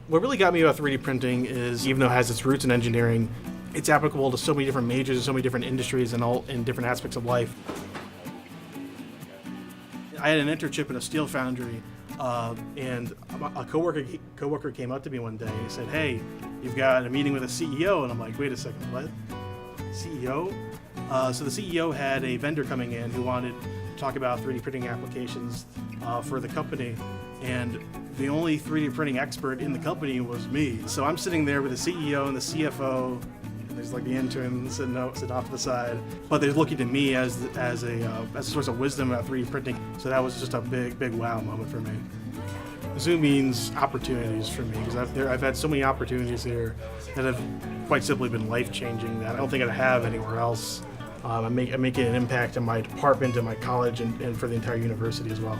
What really got me about 3D printing is, even though it has its roots in engineering, it's applicable to so many different majors and so many different industries and all in different aspects of life. I had an internship in a steel foundry, and a coworker came up to me one day and said, "Hey, you've got a meeting with a CEO," and I'm like, "Wait a second, what? CEO?" So the CEO had a vendor coming in who wanted to talk about 3D printing applications for the company, and the only 3D printing expert in the company was me. So I'm sitting there with the CEO and the CFO. There's like the intern sitting off to the side, but they're looking to me as a source of wisdom about 3D printing. So that was just a big wow moment for me. Mizzou means opportunities for me, because I've had so many opportunities here that have quite simply been life-changing that I don't think I'd have anywhere else. I'm making an impact in my department, in my college, and for the entire university as well.